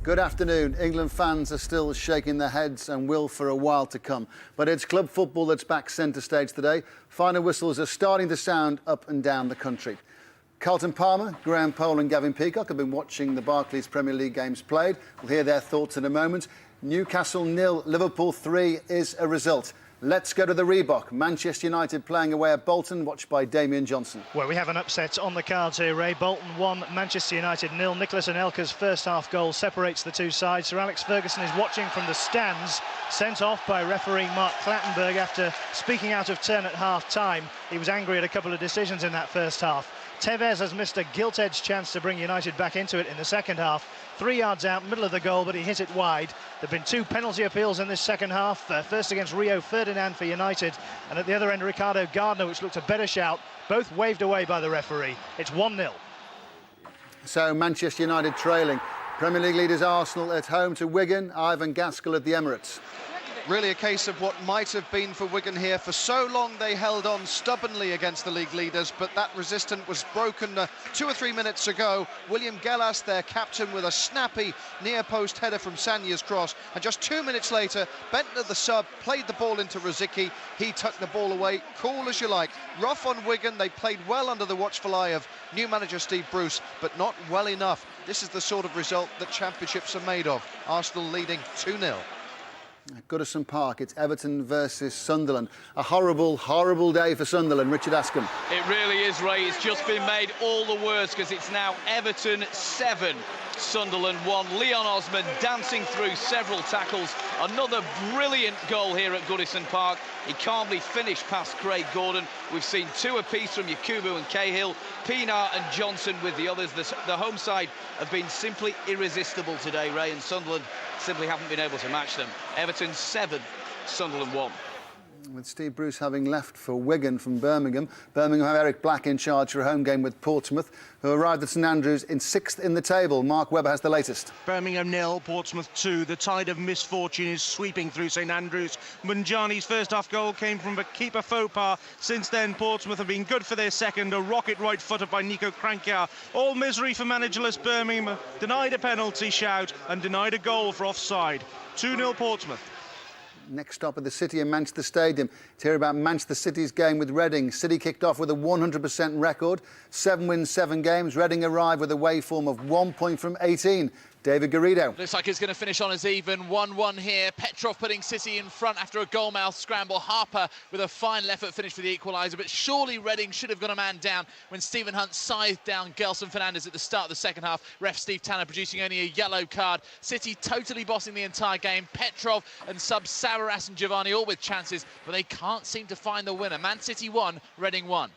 Good afternoon. England fans are still shaking their heads and will for a while to come. But it's club football that's back centre stage today. Final whistles are starting to sound up and down the country. Carlton Palmer, Ray Stubbs and Gavin Peacock have been watching the Barclays Premier League games played. We'll hear their thoughts in a moment. Newcastle 0, Liverpool 3 is a result. Let's go to the Reebok. Manchester United playing away at Bolton, watched by Damien Johnson. Well, we have an upset on the cards here, Ray. Bolton 1, Manchester United 0. Nicholas Anelka's first half goal separates the two sides. Sir Alex Ferguson is watching from the stands, sent off by referee Mark Clattenburg after speaking out of turn at half-time. He was angry at a couple of decisions in that first half. Tevez has missed a gilt-edged chance to bring United back into it in the second half. 3 yards out, middle of the goal, but he hit it wide. There have been 2 penalty appeals in this second half. First against Rio Ferdinand for United, and at the other end, Ricardo Gardner, which looked a better shout. Both waved away by the referee. It's 1-0. So Manchester United trailing. Premier League leaders Arsenal at home to Wigan. Ivan Gaskell at the Emirates. Really a case of what might have been for Wigan here. For so long they held on stubbornly against the league leaders, but that resistance was broken 2 or 3 minutes ago. William Gallas, their captain, with a snappy near-post header from Sanya's cross, and just 2 minutes later, Bentner, the sub, played the ball into Rosicky. He tucked the ball away, cool as you like. Rough on Wigan, they played well under the watchful eye of new manager Steve Bruce, but not well enough. This is the sort of result that championships are made of. Arsenal leading 2-0. At Goodison Park, it's Everton versus Sunderland. A horrible, horrible day for Sunderland. Richard Askham. It really is, Ray. It's just been made all the worse because it's now Everton 7, Sunderland 1. Leon Osman dancing through several tackles. Another brilliant goal here at Goodison Park. He calmly finished past Craig Gordon. We've seen 2 apiece from Yakubu and Cahill, Pienaar and Johnson with the others. The home side have been simply irresistible today, Ray, and Sunderland simply haven't been able to match them. Everton 7, Sunderland 1. With Steve Bruce having left for Wigan from Birmingham, Birmingham have Eric Black in charge for a home game with Portsmouth, who arrived at St Andrews in 6th in the table. Mark Webber has the latest. Birmingham 0, Portsmouth 2. The tide of misfortune is sweeping through St Andrews. Munjani's first half goal came from a keeper faux pas. Since then, Portsmouth have been good for their second. A rocket right footed by Nico Kranjčar. All misery for managerless Birmingham. Denied a penalty shout and denied a goal for offside. 2-0 Portsmouth. Next stop at the City in Manchester Stadium to hear about Manchester City's game with Reading. City kicked off with a 100% record. 7 wins, 7 games. Reading arrived with a waveform of 1 point from 18. David Garrido. Looks like it's going to finish on as even. 1-1 here. Petrov putting City in front after a goalmouth scramble. Harper with a final effort finish for the equaliser, but surely Reading should have got a man down when Stephen Hunt scythed down Gelson Fernandes at the start of the second half. Ref Steve Tanner producing only a yellow card. City totally bossing the entire game. Petrov and subs Savaras and Giovanni all with chances, but they can't seem to find the winner. Man City 1, Reading 1.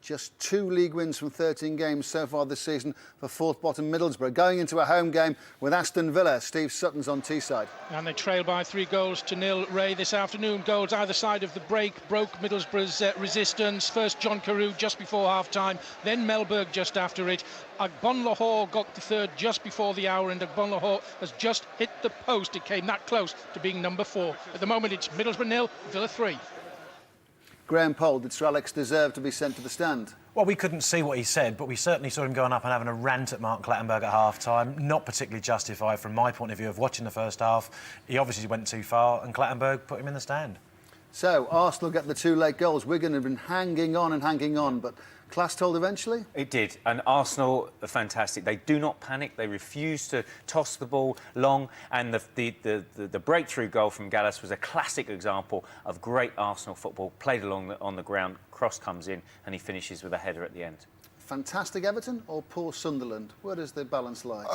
Just 2 league wins from 13 games so far this season for fourth bottom Middlesbrough. Going into a home game with Aston Villa, Steve Sutton's on Teesside. And they trail by 3 goals to 0, Ray, this afternoon. Goals either side of the break broke Middlesbrough's resistance. First John Carew just before half-time, then Melberg just after it. Agbonlahor got the third just before the hour, and Agbonlahor has just hit the post. It came that close to being number 4. At the moment, it's Middlesbrough 0, Villa 3. Graham Poll, did Sir Alex deserve to be sent to the stand? Well, we couldn't see what he said, but we certainly saw him going up and having a rant at Mark Clattenburg at half-time. Not particularly justified from my point of view of watching the first half. He obviously went too far, and Clattenburg put him in the stand. So, Arsenal get the 2 late goals. Wigan have been hanging on, but class told eventually? It did, and Arsenal are fantastic. They do not panic. They refuse to toss the ball long, and the breakthrough goal from Gallas was a classic example of great Arsenal football, played along on the ground, cross comes in, and he finishes with a header at the end. Fantastic Everton or poor Sunderland? Where does the balance lie?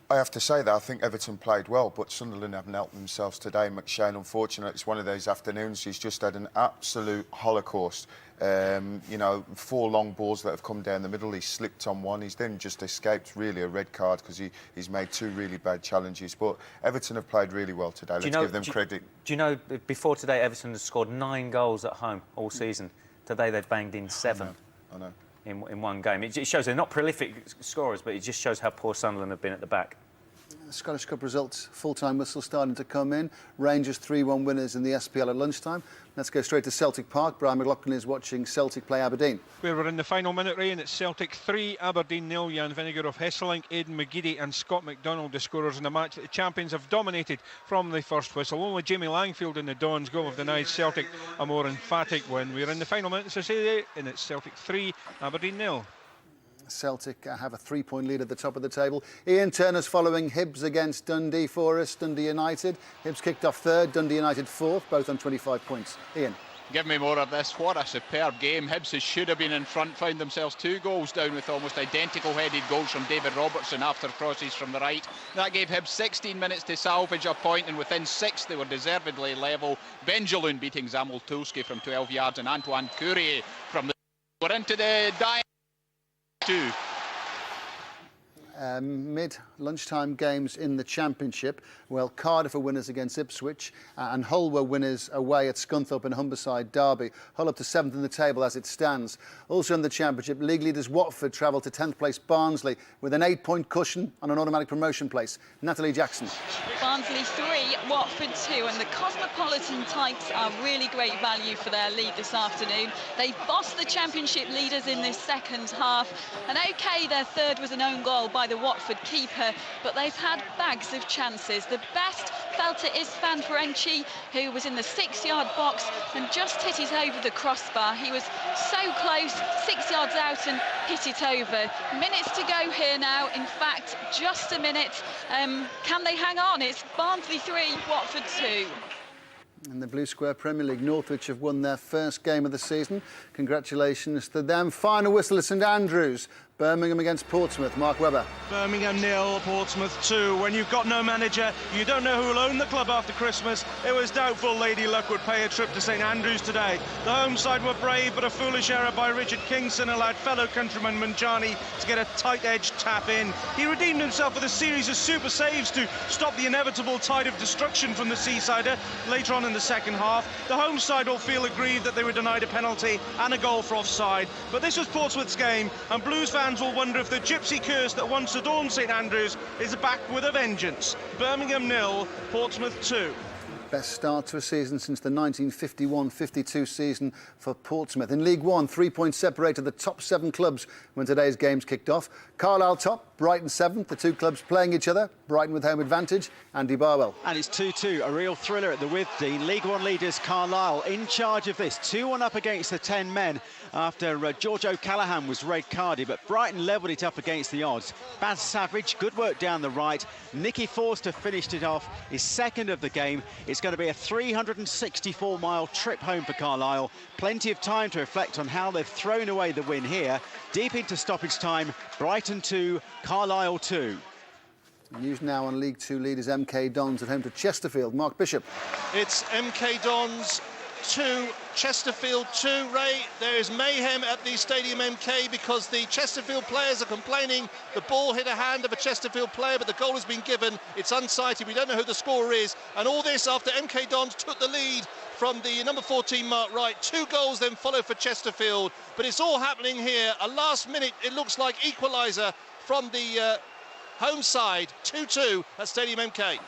I have to say that I think Everton played well, but Sunderland haven't helped themselves today. McShane, unfortunately, it's one of those afternoons he's just had an absolute holocaust. You know, 4 long balls that have come down the middle. He slipped on one. He's then just escaped really a red card because he's made 2 really bad challenges. But Everton have played really well today. Let's give them credit. Do you know, before today, Everton has scored 9 goals at home all season. Today they've banged in 7. I know. In one game. It shows they're not prolific scorers, but it just shows how poor Sunderland have been at the back. Scottish Cup results, full-time whistle starting to come in. Rangers 3-1 winners in the SPL at lunchtime. Let's go straight to Celtic Park. Brian McLaughlin is watching Celtic play Aberdeen. Where we're in the final minute, Ray, and it's Celtic 3, Aberdeen 0. Jan Vinegar of Hesselink, Aidan McGeady and Scott McDonald the scorers in the match that the champions have dominated from the first whistle. Only Jamie Langfield in the Dons goal have denied Celtic a more emphatic win. We're in the final minute, as I say, and it's Celtic 3, Aberdeen 0. Celtic have a 3-point lead at the top of the table. Ian Turner's following Hibs against Dundee Forest, Dundee United. Hibs kicked off third, Dundee United fourth, both on 25 points. Ian. Give me more of this. What a superb game. Hibs should have been in front, found themselves 2 goals down with almost identical headed goals from David Robertson after crosses from the right. That gave Hibs 16 minutes to salvage a point, and within 6 they were deservedly level. Benjeloun beating Zamol Tulski from 12 yards and Antoine Courier from the... We're into the dying... 2. Mid-lunchtime games in the Championship. Well, Cardiff are winners against Ipswich and Hull were winners away at Scunthorpe and Humberside Derby. Hull up to 7th in the table as it stands. Also in the Championship, league leaders Watford travel to 10th place Barnsley with an 8-point cushion on an automatic promotion place. Natalie Jackson. Barnsley 3, Watford 2, and the Cosmopolitan Tykes are really great value for their lead this afternoon. They bossed the Championship leaders in this second half, and OK, their third was an own goal by the Watford keeper, but they've had bags of chances. The best fell to Isfan Ferenczi, who was in the 6-yard box and just hit it over the crossbar. He was so close, 6 yards out, and hit it over. Minutes to go here now. In fact, just a minute. Can they hang on? It's Barnsley 3, Watford 2. In the Blue Square Premier League, Northwich have won their first game of the season. Congratulations to them. Final whistle at St Andrews. Birmingham against Portsmouth. Mark Webber. Birmingham 0, Portsmouth 2. When you've got no manager, you don't know who will own the club after Christmas. It was doubtful Lady Luck would pay a trip to St Andrews today. The home side were brave, but a foolish error by Richard Kingston allowed fellow countryman Munjani to get a tight-edged tap in. He redeemed himself with a series of super saves to stop the inevitable tide of destruction from the Seasider later on in the second half. The home side will feel aggrieved that they were denied a penalty and a goal for offside. But this was Portsmouth's game, and Blues fans will wonder if the gypsy curse that once adorned St Andrews is back with a vengeance. Birmingham 0, Portsmouth 2. Best start to a season since the 1951-52 season for Portsmouth. In League One, 3 points separated the top 7 clubs when today's games kicked off. Carlisle top, Brighton 7th, the 2 clubs playing each other. Brighton with home advantage. Andy Barwell. And it's 2-2, a real thriller at the Withdean. League One leaders Carlisle in charge of this. 2-1 up against the 10 men after George O'Callaghan was red carded, but Brighton levelled it up against the odds. Baz Savage, good work down the right. Nicky Forster finished it off, his second of the game. It's going to be a 364-mile trip home for Carlisle. Plenty of time to reflect on how they've thrown away the win here. Deep into stoppage time, Brighton 2, Carlisle 2. News now on League Two leaders MK Dons at home to Chesterfield. Mark Bishop. It's MK Dons 2, Chesterfield 2. Ray, there is mayhem at the Stadium MK because the Chesterfield players are complaining the ball hit a hand of a Chesterfield player, but the goal has been given. It's unsighted. We don't know who the scorer is. And all this after MK Dons took the lead from the number 14 Mark Wright. 2 goals then follow for Chesterfield. But it's all happening here. A last minute, it looks like, equaliser from the home side. 2-2 at Stadium MK.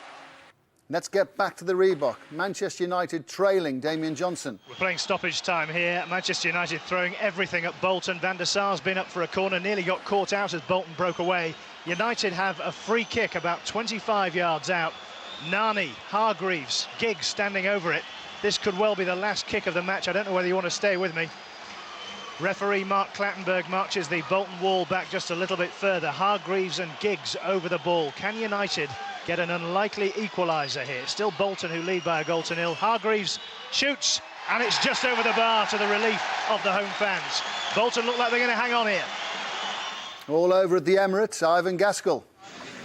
Let's get back to the Reebok. Manchester United trailing. Damien Johnson. We're playing stoppage time here. Manchester United throwing everything at Bolton. Van der Sar's been up for a corner, nearly got caught out as Bolton broke away. United have a free kick about 25 yards out. Nani, Hargreaves, Giggs standing over it. This could well be the last kick of the match. I don't know whether you want to stay with me. Referee Mark Clattenburg marches the Bolton wall back just a little bit further. Hargreaves and Giggs over the ball. Can United get an unlikely equaliser here? Still Bolton who lead by a goal to nil. Hargreaves shoots, and it's just over the bar to the relief of the home fans. Bolton look like they're going to hang on here. All over at the Emirates, Ivan Gaskell.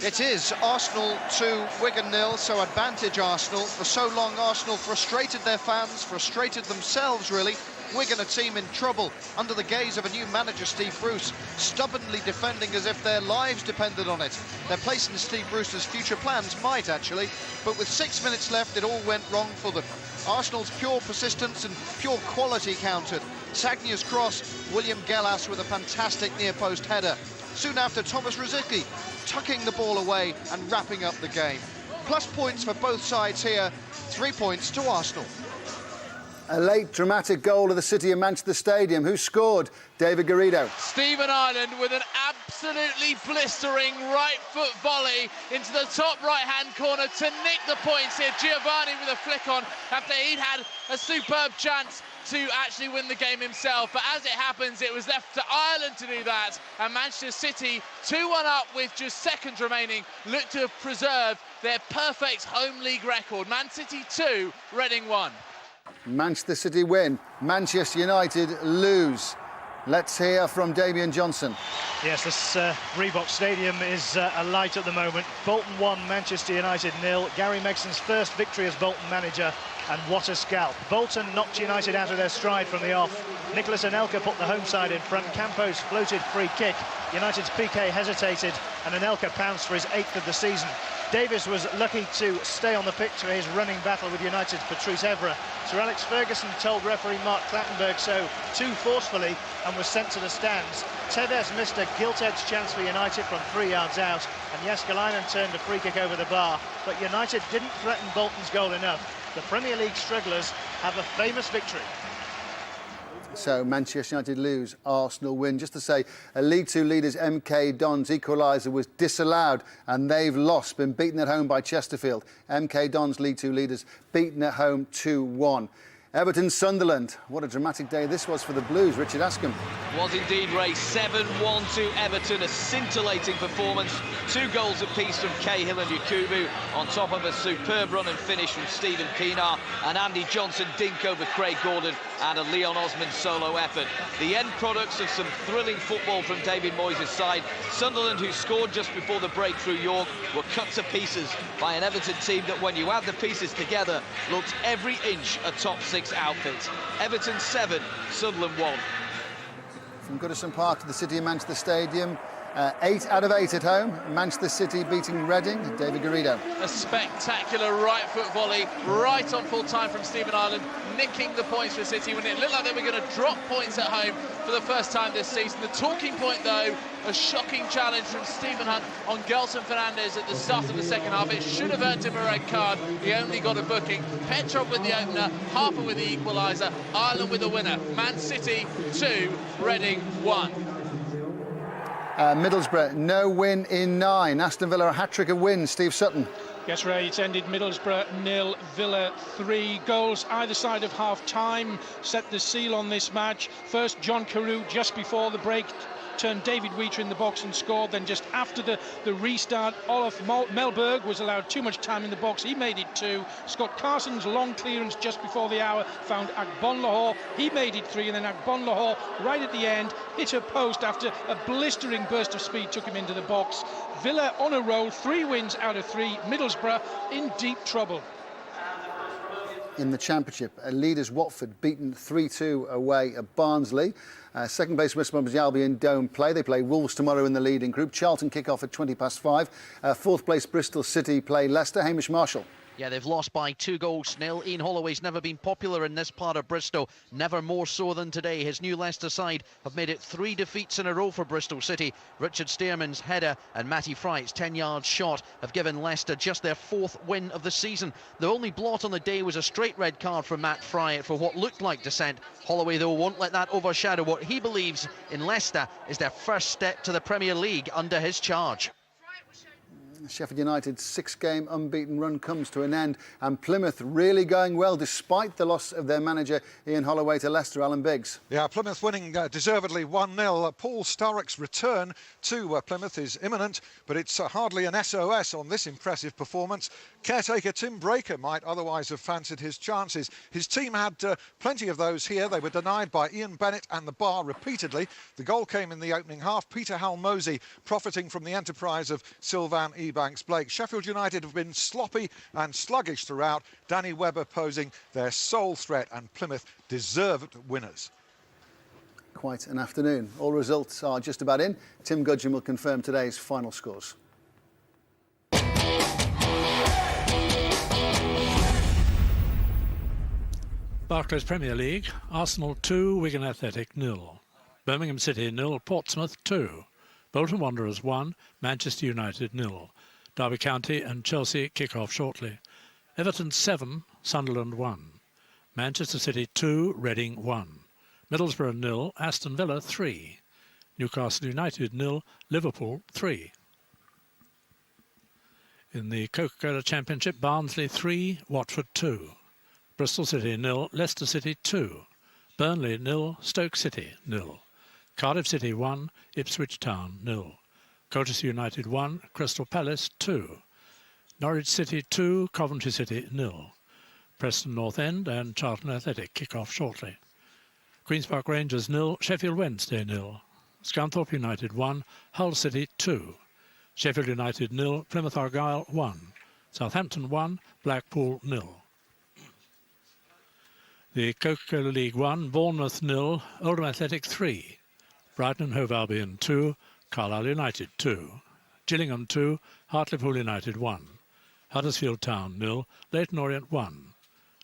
It is Arsenal 2, Wigan 0, so advantage Arsenal. For so long, Arsenal frustrated their fans, frustrated themselves, really. Wigan, a team in trouble under the gaze of a new manager, Steve Bruce, stubbornly defending as if their lives depended on it. Their place in Steve Bruce's future plans might, actually, but with 6 minutes left, it all went wrong for them. Arsenal's pure persistence and pure quality countered. Sagnier's cross, William Gallas with a fantastic near-post header. Soon after, Thomas Rosicky tucking the ball away and wrapping up the game. Plus points for both sides here, 3 points to Arsenal. A late dramatic goal of the City of Manchester Stadium. Who scored? David Garrido. Stephen Ireland with an absolutely blistering right foot volley into the top right-hand corner to nick the points here. Giovanni with a flick on after he'd had a superb chance to actually win the game himself. But as it happens, it was left to Ireland to do that. And Manchester City, 2-1 up with just seconds remaining, look to have preserved their perfect home league record. Man City 2, Reading 1. Manchester City win. Manchester United lose. Let's hear from Damian Johnson. Yes, this Reebok Stadium is alight at the moment. Bolton 1, Manchester United 0. Gary Megson's first victory as Bolton manager, and what a scalp. Bolton knocked United out of their stride from the off. Nicholas Anelka put the home side in front. Campos floated free kick. United's Piqué hesitated, and Anelka pounced for his 8th of the season. Davies was lucky to stay on the pitch for his running battle with United's Patrice Evra. Sir Alex Ferguson told referee Mark Clattenburg so too forcefully and was sent to the stands. Tevez missed a gilt-edged chance for United from 3 yards out, and Jääskeläinen turned a free kick over the bar. But United didn't threaten Bolton's goal enough. The Premier League strugglers have a famous victory. So Manchester United lose, Arsenal win. Just to say, League Two leaders MK Dons equaliser was disallowed and they've lost, been beaten at home by Chesterfield. MK Dons, League Two leaders, beaten at home 2-1. Everton Sunderland, what a dramatic day this was for the Blues. Richard Askham. Was indeed, Ray. 7-1 to Everton, a scintillating performance. 2 goals apiece from Cahill and Yakubu, on top of a superb run and finish from Stephen Pienaar, and Andy Johnson dink over Craig Gordon, and a Leon Osman solo effort. The end products of some thrilling football from David Moyes' side. Sunderland, who scored just before the break through York, were cut to pieces by an Everton team that, when you add the pieces together, looks every inch a top 6 outfit. Everton 7, Sunderland 1. From Goodison Park to the City of Manchester Stadium, 8 out of 8 at home. Manchester City beating Reading. David Garrido. A spectacular right foot volley right on full time from Stephen Ireland, nicking the points for City when it looked like they were going to drop points at home for the first time this season. The talking point, though, a shocking challenge from Stephen Hunt on Gelson Fernandes at the start of the second half. It should have earned him a red card. He only got a booking. Petrov with the opener, Harper with the equaliser, Ireland with the winner. Man City 2, Reading 1. Middlesbrough, no win in 9. Aston Villa, a hat-trick of wins. Steve Sutton. Yes, Ray, it's ended Middlesbrough 0, Villa 3. Goals either side of half-time set the seal on this match. First, John Carew just before the break turned David Wheater in the box and scored. Then just after the restart, Olaf Melberg was allowed too much time in the box. He made it 2. Scott Carson's long clearance just before the hour found Agbonlahor. He made it 3, and then Agbonlahor right at the end hit a post after a blistering burst of speed took him into the box. Villa on a roll, 3 wins out of 3. Middlesbrough in deep trouble. In the Championship, leaders Watford beaten 3-2 away at Barnsley. Second place West Bromwich Albion don't play. They play Wolves tomorrow in the leading group. Charlton kick off at 5:20. Fourth place Bristol City play Leicester. Hamish Marshall. Yeah, they've lost by 2-0. Ian Holloway's never been popular in this part of Bristol, never more so than today. His new Leicester side have made it 3 defeats in a row for Bristol City. Richard Stearman's header and Matty Fright's 10-yard shot have given Leicester just their 4th win of the season. The only blot on the day was a straight red card from Matt Fry for what looked like dissent. Holloway, though, won't let that overshadow what he believes in Leicester is their first step to the Premier League under his charge. Sheffield United's 6-game unbeaten run comes to an end, and Plymouth really going well despite the loss of their manager Ian Holloway to Leicester. Alan Biggs. Yeah, Plymouth winning deservedly 1-0. Paul Sturrock's return to Plymouth is imminent, but it's hardly an SOS on this impressive performance. Caretaker Tim Breaker might otherwise have fancied his chances. His team had plenty of those here. They were denied by Ian Bennett and the bar repeatedly. The goal came in the opening half. Peter Halmosey profiting from the enterprise of Sylvain Ebanks-Blake. Sheffield United have been sloppy and sluggish throughout. Danny Webber posing their sole threat, and Plymouth deserved winners. Quite an afternoon. All results are just about in. Tim Gudgin will confirm today's final scores. Barclays Premier League, Arsenal 2, Wigan Athletic 0. Birmingham City 0, Portsmouth 2. Bolton Wanderers 1, Manchester United 0. Derby County and Chelsea kick off shortly. Everton 7, Sunderland 1. Manchester City 2, Reading 1. Middlesbrough 0, Aston Villa 3. Newcastle United 0, Liverpool 3. In the Coca-Cola Championship, Barnsley 3, Watford 2. Bristol City 0, Leicester City 2. Burnley 0, Stoke City 0. Cardiff City 1, Ipswich Town 0. Colchester United 1, Crystal Palace 2. Norwich City 2, Coventry City 0. Preston North End and Charlton Athletic kick off shortly. Queen's Park Rangers 0, Sheffield Wednesday 0. Scunthorpe United 1, Hull City 2. Sheffield United 0, Plymouth Argyle 1. Southampton 1, Blackpool 0. The Coca-Cola League 1, Bournemouth 0, Oldham Athletic 3. Brighton and Hove Albion 2, Carlisle United 2. Gillingham 2, Hartlepool United 1. Huddersfield Town 0, Leyton Orient 1.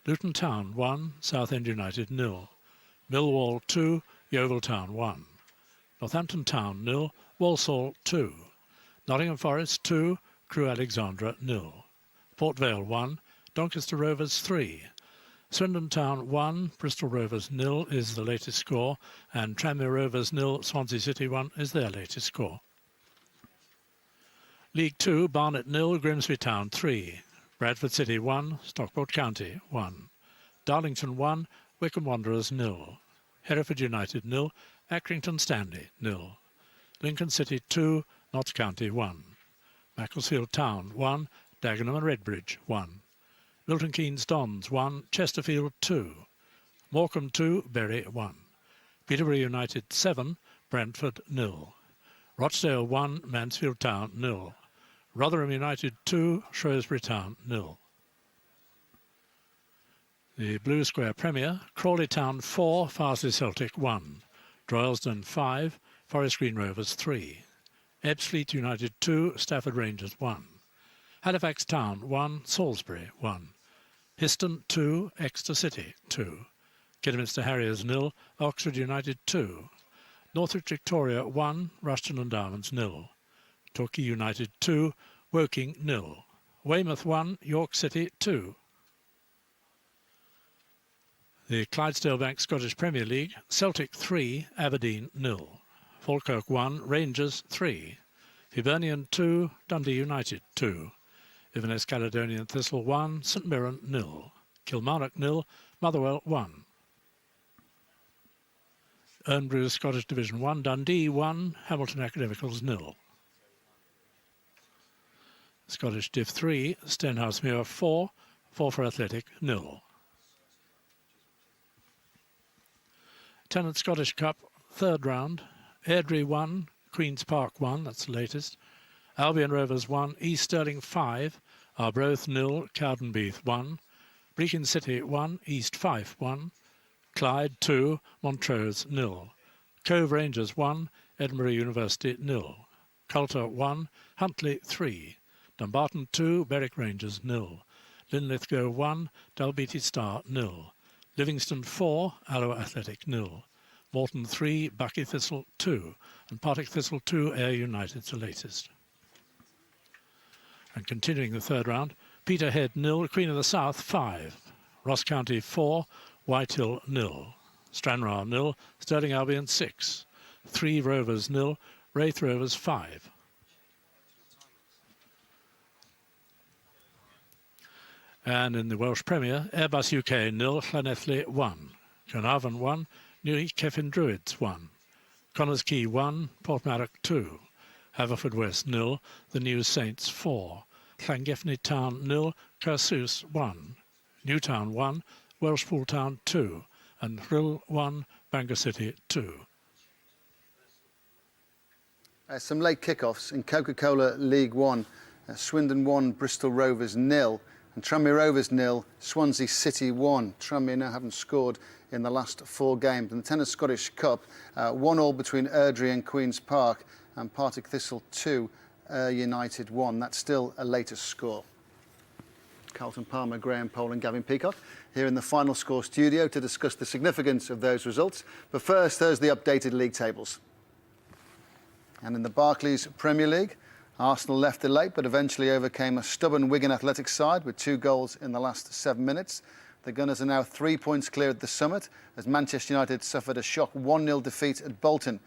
Luton Town 1, Southend United 0. Millwall 2, Yeovil Town 1. Northampton Town 0, Walsall 2. Nottingham Forest 2, Crewe Alexandra 0. Port Vale 1, Doncaster Rovers 3. Swindon Town 1, Bristol Rovers 0 is the latest score, and Tranmere Rovers 0, Swansea City 1 is their latest score. League 2, Barnet 0, Grimsby Town 3. Bradford City 1, Stockport County 1. Darlington 1, Wycombe Wanderers 0. Hereford United 0, Accrington Stanley 0. Lincoln City 2, Notts County 1. Macclesfield Town 1, Dagenham and Redbridge 1. Milton Keynes Dons 1, Chesterfield 2. Morecambe 2, Bury 1. Peterborough United 7, Brentford 0. Rochdale 1, Mansfield Town 0. Rotherham United 2, Shrewsbury Town 0. The Blue Square Premier, Crawley Town 4, Farsley Celtic 1. Droylsden 5, Forest Green Rovers 3. Ebbsfleet United 2, Stafford Rangers 1. Halifax Town 1, Salisbury 1. Histon 2, Exeter City 2. Kidderminster Harriers 0, Oxford United 2. Northwich Victoria 1, Rushton and Diamonds 0. Torquay United 2, Woking 0. Weymouth 1, York City 2. The Clydesdale Bank Scottish Premier League, Celtic 3, Aberdeen 0. Falkirk 1, Rangers 3. Hibernian 2, Dundee United 2. Inverness Caledonian Thistle 1, St Mirren 0. Kilmarnock 0, Motherwell 1. Ernbrew Scottish Division 1, Dundee 1, Hamilton Academicals 0. Scottish Div 3, Stenhousemuir 4, Forfar Athletic 0. Tennant Scottish Cup, third round, Airdrie 1, Queen's Park 1, that's the latest. Albion Rovers 1, East Stirling 5, Arbroath 0, Cowdenbeath 1, Brechin City 1, East Fife 1, Clyde 2, Montrose 0, Cove Rangers 1, Edinburgh University 0, Coulter 1, Huntley 3, Dumbarton 2, Berwick Rangers 0, Linlithgow 1, Dalbeattie Star 0, Livingston 4, Alloa Athletic 0, Morton 3, Buckie Thistle 2, and Partick Thistle 2, Ayr United's the latest. And continuing the third round, Peterhead 0, Queen of the South 5, Ross County 4, Whitehill 0, Stranraer 0, Stirling Albion 6, 3 Rovers 0, Wraith Rovers 5. And in the Welsh Premier, Airbus UK 0, Llanelli 1, Carnarvon 1, New Keffin Druids 1, Connors Quay 1, Portmarnock 2, Haverfordwest 0, the New Saints 4, Llangefni Town 0, Carsws 1, Newtown 1, Welshpool Town 2, and Rhyl 1, Bangor City 2. Some late kickoffs in Coca-Cola League 1, Swindon 1, Bristol Rovers 0, and Tranmere Rovers 0, Swansea City 1. Tranmere now haven't scored in the last 4 games. In the Tennis Scottish Cup, 1-1 between Airdrie and Queen's Park, and Partick Thistle 2, United 1. That's still a latest score. Carlton Palmer, Graham Poll and Gavin Peacock here in the Final Score studio to discuss the significance of those results. But first, there's the updated league tables. And in the Barclays Premier League, Arsenal left it late but eventually overcame a stubborn Wigan Athletic side with 2 goals in the last 7 minutes. The Gunners are now 3 points clear at the summit as Manchester United suffered a shock 1-0 defeat at Bolton.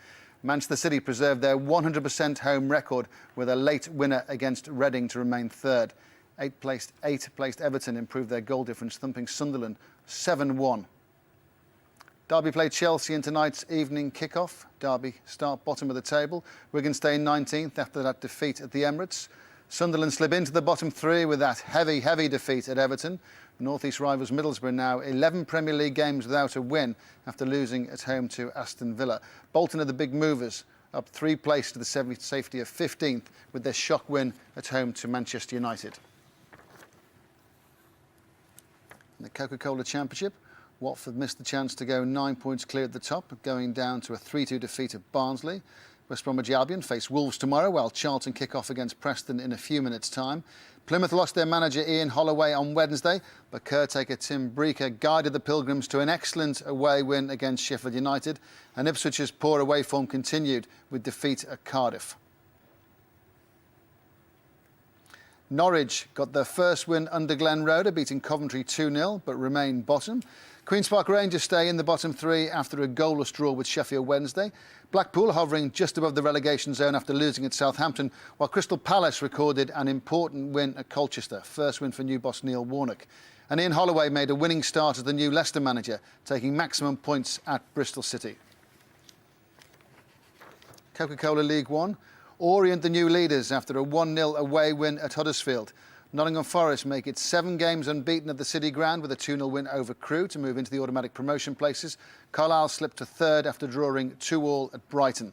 Manchester City preserved their 100% home record with a late winner against Reading to remain third. 8th placed Everton improved their goal difference, thumping Sunderland 7-1. Derby play Chelsea in tonight's evening kick-off. Derby start bottom of the table. Wigan stay 19th after that defeat at the Emirates. Sunderland slip into the bottom 3 with that heavy defeat at Everton. North East rivals Middlesbrough now 11 Premier League games without a win after losing at home to Aston Villa. Bolton are the big movers, up 3 places to the safety of 15th with their shock win at home to Manchester United. In the Coca-Cola Championship, Watford missed the chance to go 9 points clear at the top, going down to a 3-2 defeat at Barnsley. West Bromwich Albion face Wolves tomorrow, while Charlton kick off against Preston in a few minutes' time. Plymouth lost their manager Ian Holloway on Wednesday, but caretaker Tim Gudgin guided the Pilgrims to an excellent away win against Sheffield United, and Ipswich's poor away form continued with defeat at Cardiff. Norwich got their first win under Glen Roeder, beating Coventry 2-0, but remain bottom. Queen's Park Rangers stay in the bottom 3 after a goalless draw with Sheffield Wednesday. Blackpool hovering just above the relegation zone after losing at Southampton, while Crystal Palace recorded an important win at Colchester, first win for new boss Neil Warnock. And Ian Holloway made a winning start as the new Leicester manager, taking maximum points at Bristol City. Coca-Cola League One. Orient the new leaders after a 1-0 away win at Huddersfield. Nottingham Forest make it 7 games unbeaten at the City Ground with a 2-0 win over Crewe to move into the automatic promotion places. Carlisle slipped to third after drawing 2-2 at Brighton.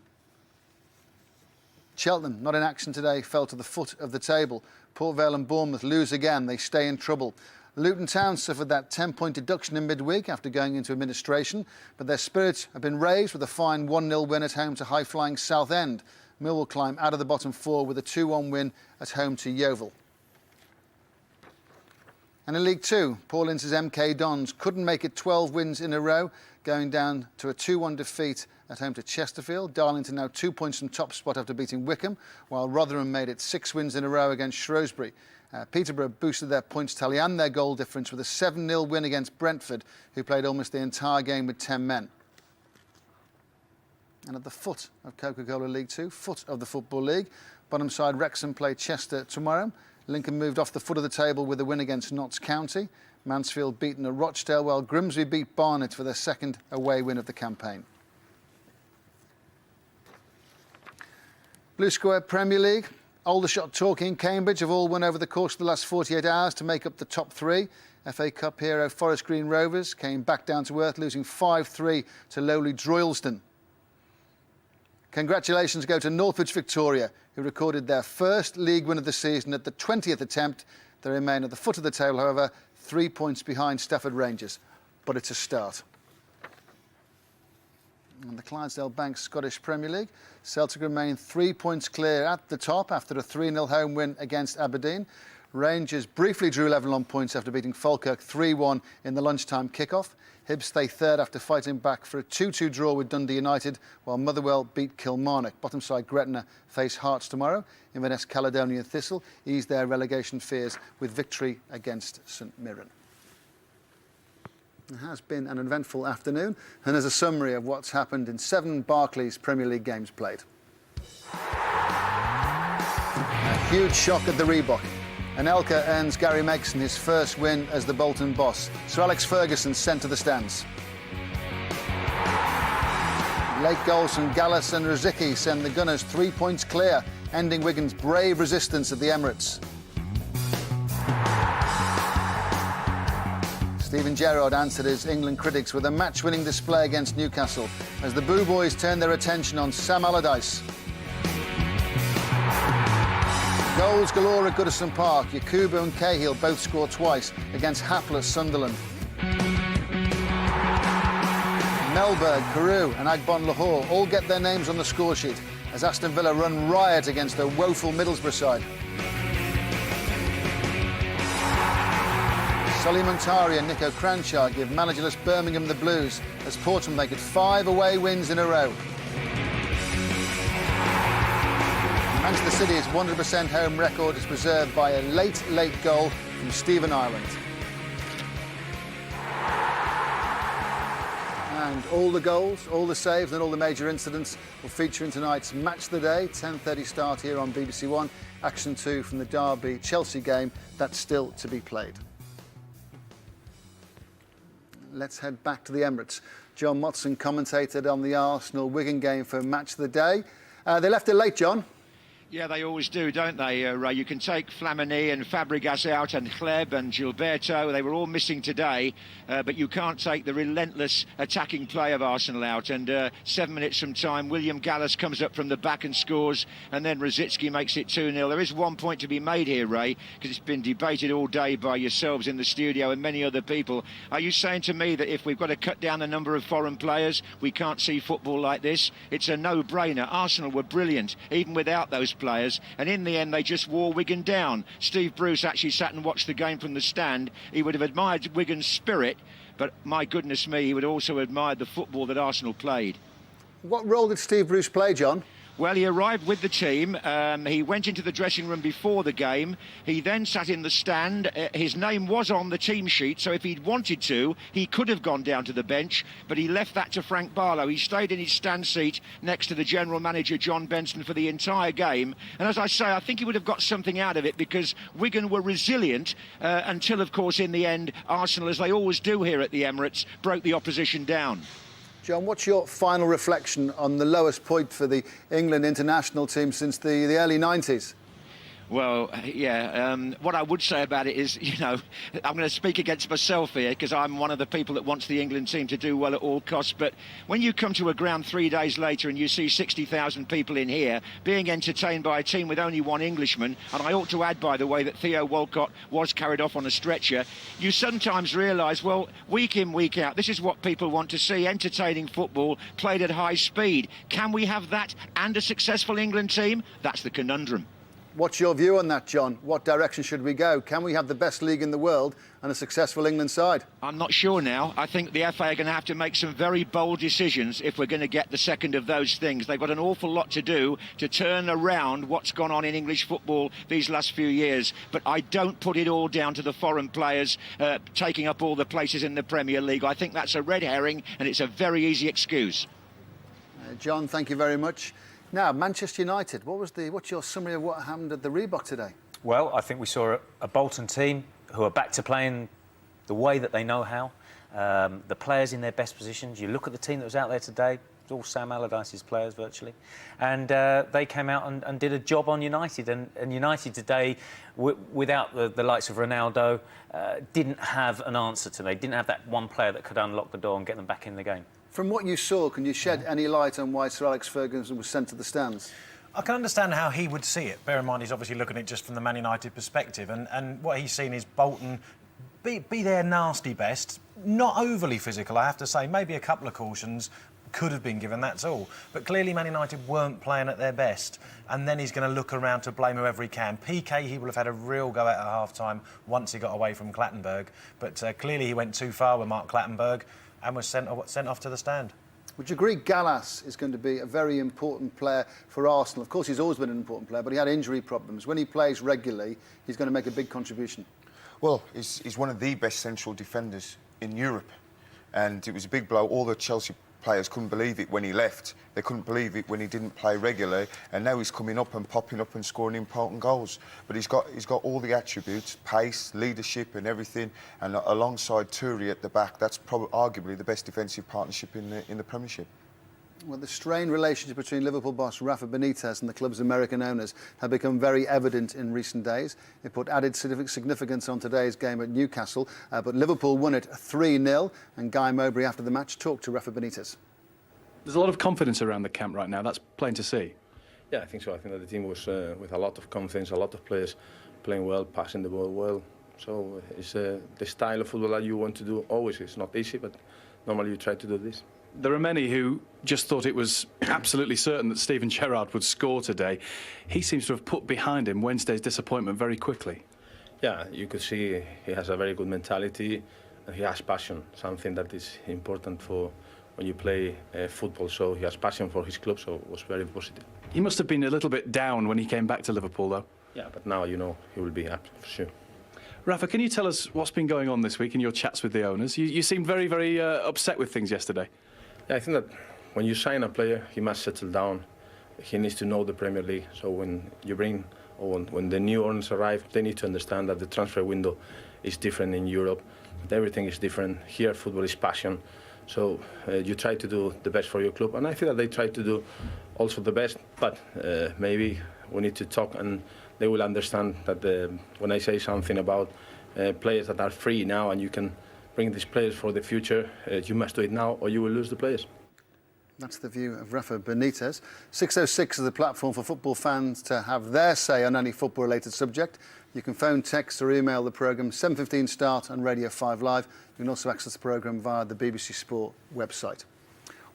Cheltenham, not in action today, fell to the foot of the table. Port Vale and Bournemouth lose again. They stay in trouble. Luton Town suffered that 10-point deduction in midweek after going into administration, but their spirits have been raised with a fine 1-0 win at home to high-flying Southend. Millwall climb out of the bottom 4 with a 2-1 win at home to Yeovil. And in League Two, Paul Ince's MK Dons couldn't make it 12 wins in a row, going down to a 2-1 defeat at home to Chesterfield. Darlington now 2 points from top spot after beating Wickham, while Rotherham made it 6 wins in a row against Shrewsbury. Peterborough boosted their points tally and their goal difference with a 7-0 win against Brentford, who played almost the entire game with 10 men. And at the foot of Coca-Cola League Two, foot of the Football League, bottom side Wrexham play Chester tomorrow. Lincoln moved off the foot of the table with a win against Notts County. Mansfield beaten at Rochdale, while Grimsby beat Barnet for their second away win of the campaign. Blue Square Premier League. Aldershot, Torquay and Cambridge have all won over the course of the last 48 hours to make up the top 3. FA Cup hero Forest Green Rovers came back down to earth, losing 5-3 to lowly Droylsden. Congratulations go to Northwich Victoria, who recorded their first league win of the season at the 20th attempt. They remain at the foot of the table, however, 3 points behind Stafford Rangers. But it's a start. And the Clydesdale Bank Scottish Premier League, Celtic remain 3 points clear at the top after a 3-0 home win against Aberdeen. Rangers briefly drew level on points after beating Falkirk 3-1 in the lunchtime kick-off. Hibs stay third after fighting back for a 2-2 draw with Dundee United, while Motherwell beat Kilmarnock. Bottom side Gretna face Hearts tomorrow. Inverness Caledonian Thistle ease their relegation fears with victory against St Mirren. It has been an eventful afternoon, and as a summary of what's happened in 7 Barclays Premier League games played. A huge shock at the Reebok. Anelka earns Gary Megson his first win as the Bolton boss. Sir Alex Ferguson sent to the stands. Late goals from Gallas and Rosicky send the Gunners 3 points clear, ending Wigan's brave resistance at the Emirates. Steven Gerrard answered his England critics with a match-winning display against Newcastle as the Boo Boys turned their attention on Sam Allardyce. Goals galore at Goodison Park. Yakubu and Cahill both scored twice against hapless Sunderland. Melberg, Carew and Agbon Lahore all get their names on the score sheet as Aston Villa run riot against a woeful Middlesbrough side. Solly Montari and Nico Cranshaw give managerless Birmingham the blues as Portsmouth make it 5 away wins in a row. Manchester City's 100% home record is preserved by a late goal from Stephen Ireland. And all the goals, all the saves and all the major incidents will feature in tonight's Match of the Day, 10:30 start here on BBC One. Action 2 from the Derby-Chelsea game that's still to be played. Let's head back to the Emirates. John Motson commentated on the Arsenal-Wigan game for Match of the Day. They left it late, John. Yeah, they always do, don't they, Ray? You can take Flamini and Fabregas out and Hleb and Gilberto. They were all missing today, but you can't take the relentless attacking play of Arsenal out. And 7 minutes from time, William Gallas comes up from the back and scores, and then Rosicky makes it 2-0. There is 1 point to be made here, Ray, because it's been debated all day by yourselves in the studio and many other people. Are you saying to me that if we've got to cut down the number of foreign players, we can't see football like this? It's a no-brainer. Arsenal were brilliant, even without those players, and in the end they just wore Wigan down. Steve Bruce actually sat and watched the game from the stand. He would have admired Wigan's spirit, but my goodness me, he would also admire the football that Arsenal played. What role did Steve Bruce play, John? Well, he arrived with the team. He went into the dressing room before the game. He then sat in the stand. His name was on the team sheet, so if he'd wanted to, he could have gone down to the bench, but he left that to Frank Barlow. He stayed in his stand seat next to the general manager, John Benson, for the entire game. And as I say, I think he would have got something out of it, because Wigan were resilient until, of course, in the end, Arsenal, as they always do here at the Emirates, broke the opposition down. John, what's your final reflection on the lowest point for the England international team since the early 90s? Well, yeah, what I would say about it is, you know, I'm going to speak against myself here because I'm one of the people that wants the England team to do well at all costs. But when you come to a ground 3 days later and you see 60,000 people in here being entertained by a team with only one Englishman, and I ought to add, by the way, that Theo Walcott was carried off on a stretcher, you sometimes realise, well, week in, week out, this is what people want to see, entertaining football played at high speed. Can we have that and a successful England team? That's the conundrum. What's your view on that, John? What direction should we go? Can we have the best league in the world and a successful England side? I'm not sure now. I think the FA are going to have to make some very bold decisions if we're going to get the second of those things. They've got an awful lot to do to turn around what's gone on in English football these last few years. But I don't put it all down to the foreign players taking up all the places in the Premier League. I think that's a red herring, and it's a very easy excuse. John, thank you very much. Now, Manchester United, what's your summary of what happened at the Reebok today? Well, I think we saw a Bolton team who are back to playing the way that they know how. The players in their best positions. You look at the team that was out there today, it's all Sam Allardyce's players virtually. And they came out and did a job on United. And United today, without the likes of Ronaldo, didn't have an answer to them. They didn't have that one player that could unlock the door and get them back in the game. From what you saw, can you shed any light on why Sir Alex Ferguson was sent to the stands? I can understand how he would see it. Bear in mind, he's obviously looking at it just from the Man United perspective. And what he's seen is Bolton be their nasty best. Not overly physical, I have to say. Maybe a couple of cautions could have been given, that's all. But clearly Man United weren't playing at their best. And then he's going to look around to blame whoever he can. PK, he will have had a real go at half-time once he got away from Clattenburg. But clearly he went too far with Mark Clattenburg and was sent off to the stand. Would you agree Gallas is going to be a very important player for Arsenal? Of course, he's always been an important player, but he had injury problems. When he plays regularly, he's going to make a big contribution. Well, he's one of the best central defenders in Europe. And it was a big blow. All the Chelsea players couldn't believe it when he left. They couldn't believe it when he didn't play regularly. And now he's coming up and popping up and scoring important goals. But he's got all the attributes, pace, leadership and everything. And alongside Toure at the back, that's probably arguably the best defensive partnership in the Premiership. Well, the strained relationship between Liverpool boss Rafa Benitez and the club's American owners have become very evident in recent days. It put added significance on today's game at Newcastle, but Liverpool won it 3-0, and Guy Mowbray, after the match, talked to Rafa Benitez. There's a lot of confidence around the camp right now. That's plain to see. Yeah, I think so. I think that the team was with a lot of confidence, a lot of players playing well, passing the ball well. So it's the style of football that you want to do always. It's not easy, but normally you try to do this. There are many who just thought it was absolutely certain that Steven Gerrard would score today. He seems to have put behind him Wednesday's disappointment very quickly. Yeah, you could see he has a very good mentality and he has passion, something that is important for when you play football. So he has passion for his club, so it was very positive. He must have been a little bit down when he came back to Liverpool, though. Yeah, but now he will be happy for sure. Rafa, can you tell us what's been going on this week in your chats with the owners? You seemed very, very upset with things yesterday. Yeah, I think that when you sign a player, he must settle down. He needs to know the Premier League. So when you bring, or when the new owners arrive, they need to understand that the transfer window is different in Europe. That everything is different. Here, football is passion. So you try to do the best for your club, and I feel that they try to do also the best. But maybe we need to talk, and they will understand that when I say something about players that are free now, and you can bring these players for the future, you must do it now, or you will lose the players. That's the view of Rafa Benitez. 606 is the platform for football fans to have their say on any football-related subject. You can phone, text or email the programme 7:15 start on Radio 5 Live. You can also access the programme via the BBC Sport website.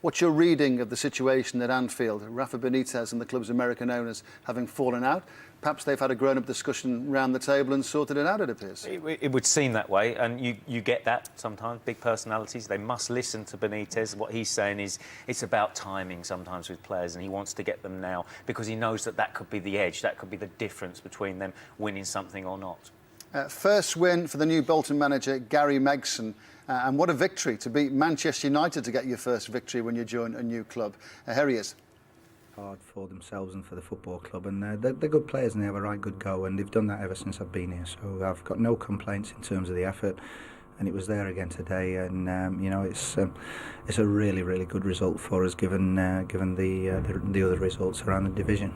What's your reading of the situation at Anfield? Rafa Benitez and the club's American owners having fallen out. Perhaps they've had a grown-up discussion round the table and sorted it out, it appears. It would seem that way, and you get that sometimes. Big personalities, they must listen to Benitez. What he's saying is it's about timing sometimes with players, and he wants to get them now because he knows that could be the edge, that could be the difference between them winning something or not. First win for the new Bolton manager, Gary Megson. And what a victory to beat Manchester United to get your first victory when you join a new club. Here he is. Hard for themselves and for the football club, and they're good players and they have a right good go, and they've done that ever since I've been here, so I've got no complaints in terms of the effort, and it was there again today, and you know, it's a really, really good result for us given the other results around the division.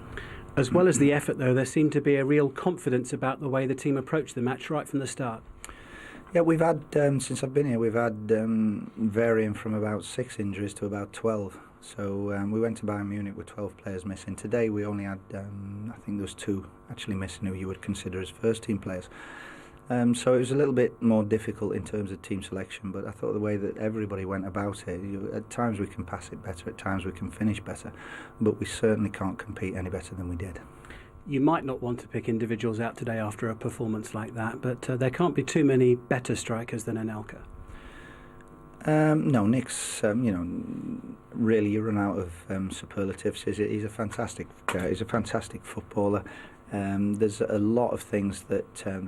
As well as the effort, though, there seemed to be a real confidence about the way the team approached the match right from the start. Yeah, we've had, since I've been here, we've had varying from about 6 injuries to about 12. So we went to Bayern Munich with 12 players missing. Today we only had, I think there was 2 actually missing who you would consider as first-team players. So it was a little bit more difficult in terms of team selection, but I thought the way that everybody went about it, at times we can pass it better, at times we can finish better, but we certainly can't compete any better than we did. You might not want to pick individuals out today after a performance like that, but there can't be too many better strikers than Anelka. No, Nick's, really you run out of superlatives. He's a fantastic footballer. There's a lot of things that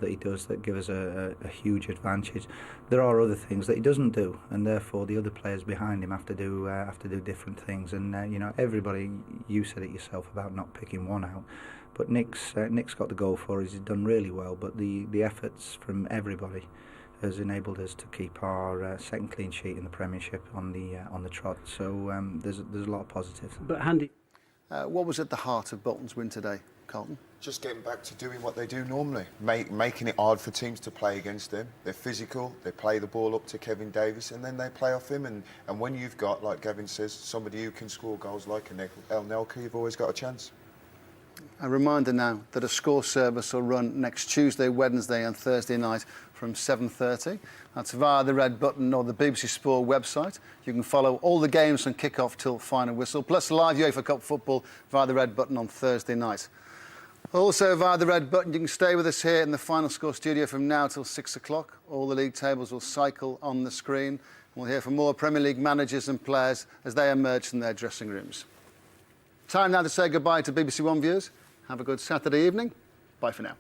he does that give us a huge advantage. There are other things that he doesn't do, and therefore the other players behind him have to do different things. And everybody, you said it yourself about not picking one out, but Nick's got the goal for us. He's done really well, but the efforts from everybody has enabled us to keep our second clean sheet in the Premiership on the trot. So there's a lot of positives. But Handy, what was at the heart of Bolton's win today, Carlton? Just getting back to doing what they do normally, making it hard for teams to play against them. They're physical, they play the ball up to Kevin Davis, and then they play off him. And when you've got, like Gavin says, somebody who can score goals like Anelka, you've always got a chance. A reminder now that a score service will run next Tuesday, Wednesday and Thursday night from 7:30. That's via the red button or the BBC Sport website. You can follow all the games from kick-off till final whistle, plus live UEFA Cup football via the red button on Thursday night. Also via the red button, you can stay with us here in the Final Score studio from now till 6 o'clock. All the league tables will cycle on the screen. We'll hear from more Premier League managers and players as they emerge from their dressing rooms. Time now to say goodbye to BBC One viewers. Have a good Saturday evening. Bye for now.